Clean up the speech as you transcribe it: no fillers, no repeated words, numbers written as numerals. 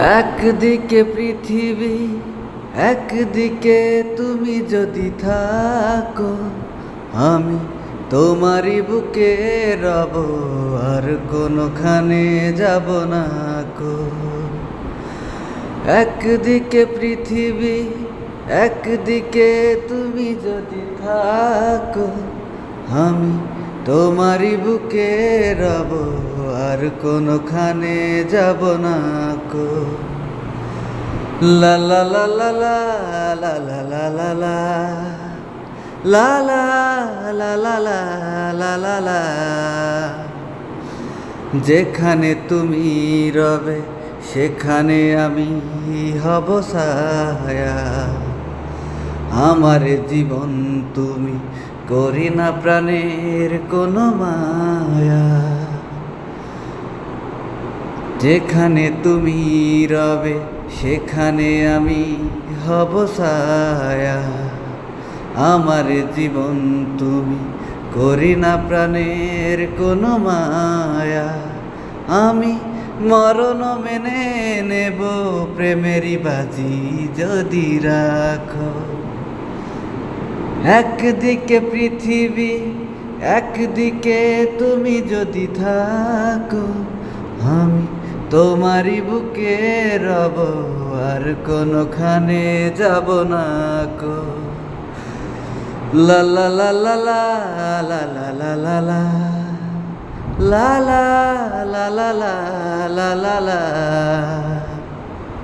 একদিকে পৃথিবী, একদিকে তুমি যদি থাকো, আমি তোমারই বুকে রব, আর কোনোখানে যাব না কো। একদিকে পৃথিবী, একদিকে তুমি যদি থাকো, আমি তোমারই বুকে রব, আর কোনোখানে যাব না কো। লা লা লা লা লা লা লা লা লা লা লা লা লা লা লা লা লা। যেখানে তুমি রবে সেখানে আমি হব ছায়া। আমার জীবন তুমি, করি না প্রাণের কোনো মায়া। যেখানে তুমি রবে সেখানে আমি হব ছায়া। আমার জীবন তুমি, করি না প্রাণের কোনো মায়া। আমি মরণ মেনে নেব, প্রেমেরই বাজি যদি রাখো। একদিকে পৃথিবী, একদিকে তুমি যদি থাকো, আমি তোমারই বুকে রব, আর কোনোখানে যাব না কো। লা লা লা লা লা লা লা লা লা লা লা লা লা লা লা লা লা লা।